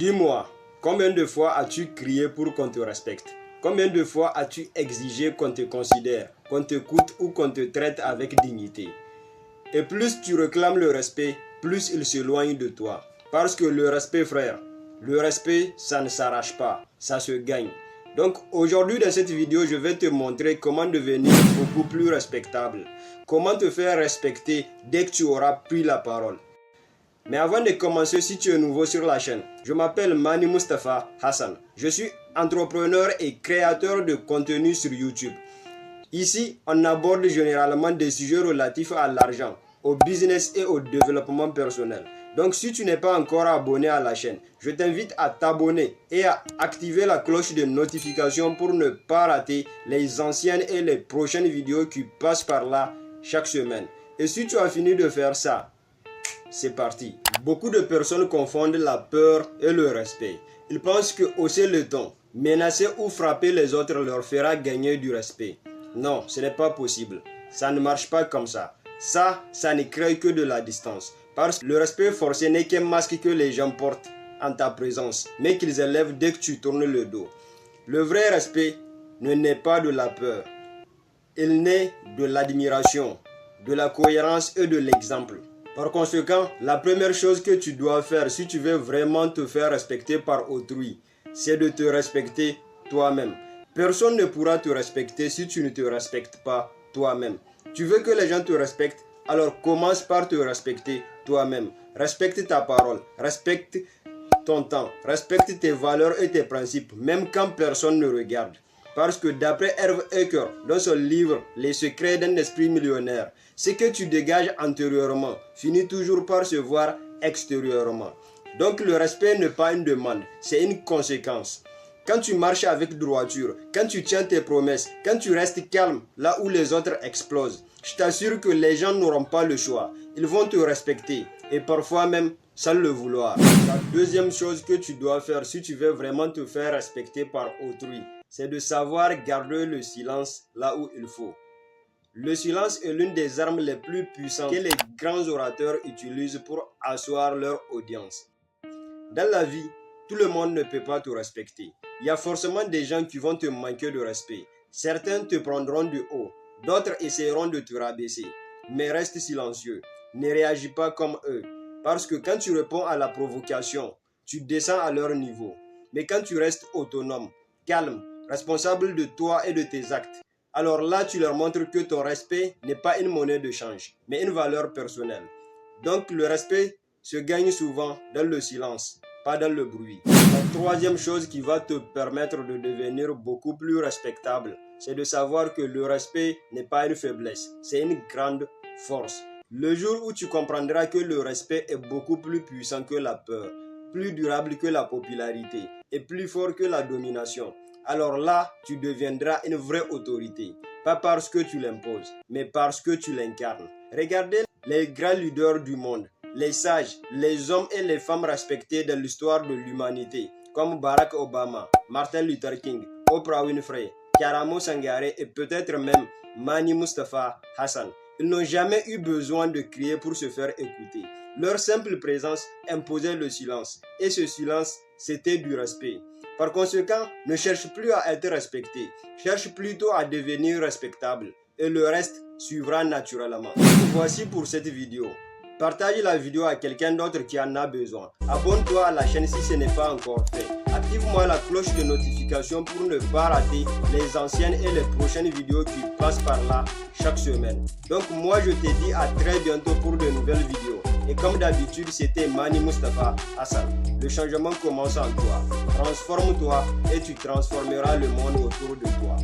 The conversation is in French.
Dis-moi, combien de fois as-tu crié pour qu'on te respecte? Combien de fois as-tu exigé qu'on te considère, qu'on t'écoute ou qu'on te traite avec dignité? Et plus tu réclames le respect, plus il s'éloigne de toi. Parce que le respect, frère, le respect, ça ne s'arrache pas, ça se gagne. Donc aujourd'hui dans cette vidéo, je vais te montrer comment devenir beaucoup plus respectable. Comment te faire respecter dès que tu auras pris la parole. Mais avant de commencer, si tu es nouveau sur la chaîne, je m'appelle Mani Mustafa Hassan. Je suis entrepreneur et créateur de contenu sur YouTube. Ici, on aborde généralement des sujets relatifs à l'argent, au business et au développement personnel. Donc si tu n'es pas encore abonné à la chaîne, je t'invite à t'abonner et à activer la cloche de notification pour ne pas rater les anciennes et les prochaines vidéos qui passent par là chaque semaine. Et si tu as fini de faire ça, c'est parti. Beaucoup de personnes confondent la peur et le respect. Ils pensent que hausser le ton, menacer ou frapper les autres leur fera gagner du respect. Non, ce n'est pas possible. Ça ne marche pas comme ça. Ça ne crée que de la distance. Parce que le respect forcé n'est qu'un masque que les gens portent en ta présence, mais qu'ils élèvent dès que tu tournes le dos. Le vrai respect ne naît pas de la peur. Il naît de l'admiration, de la cohérence et de l'exemple. Par conséquent, la première chose que tu dois faire si tu veux vraiment te faire respecter par autrui, c'est de te respecter toi-même. Personne ne pourra te respecter si tu ne te respectes pas toi-même. Tu veux que les gens te respectent, alors commence par te respecter toi-même. Respecte ta parole, respecte ton temps, respecte tes valeurs et tes principes, même quand personne ne regarde. Parce que d'après Herve Ecker, dans son livre « Les secrets d'un esprit millionnaire », ce que tu dégages antérieurement finit toujours par se voir extérieurement. Donc le respect n'est pas une demande, c'est une conséquence. Quand tu marches avec droiture, quand tu tiens tes promesses, quand tu restes calme là où les autres explosent, je t'assure que les gens n'auront pas le choix. Ils vont te respecter et parfois même sans le vouloir. La deuxième chose que tu dois faire si tu veux vraiment te faire respecter par autrui, c'est de savoir garder le silence là où il faut. Le silence est l'une des armes les plus puissantes que les grands orateurs utilisent pour asseoir leur audience. Dans la vie, tout le monde ne peut pas te respecter. Il y a forcément des gens qui vont te manquer de respect. Certains te prendront de haut, d'autres essaieront de te rabaisser. Mais reste silencieux, ne réagis pas comme eux. Parce que quand tu réponds à la provocation, tu descends à leur niveau. Mais quand tu restes autonome, calme, responsable de toi et de tes actes, alors là tu leur montres que ton respect n'est pas une monnaie de change, mais une valeur personnelle. Donc le respect se gagne souvent dans le silence, pas dans le bruit. La troisième chose qui va te permettre de devenir beaucoup plus respectable, c'est de savoir que le respect n'est pas une faiblesse, c'est une grande force. Le jour où tu comprendras que le respect est beaucoup plus puissant que la peur, plus durable que la popularité et plus fort que la domination, alors là, tu deviendras une vraie autorité. Pas parce que tu l'imposes, mais parce que tu l'incarnes. Regardez les grands leaders du monde, les sages, les hommes et les femmes respectés dans l'histoire de l'humanité, comme Barack Obama, Martin Luther King, Oprah Winfrey, Kara Sangare et peut-être même Mani Mustafa Hassan. Ils n'ont jamais eu besoin de crier pour se faire écouter. Leur simple présence imposait le silence. Et ce silence, c'était du respect. Par conséquent, ne cherche plus à être respecté. Cherche plutôt à devenir respectable. Et le reste suivra naturellement. Voici pour cette vidéo. Partage la vidéo à quelqu'un d'autre qui en a besoin. Abonne-toi à la chaîne si ce n'est pas encore fait. Active-moi la cloche de notification pour ne pas rater les anciennes et les prochaines vidéos qui passent par là chaque semaine. Donc moi je te dis à très bientôt pour de nouvelles vidéos. Et comme d'habitude, c'était Mani Mustafa Hassan. Le changement commence en toi. Transforme-toi et tu transformeras le monde autour de toi.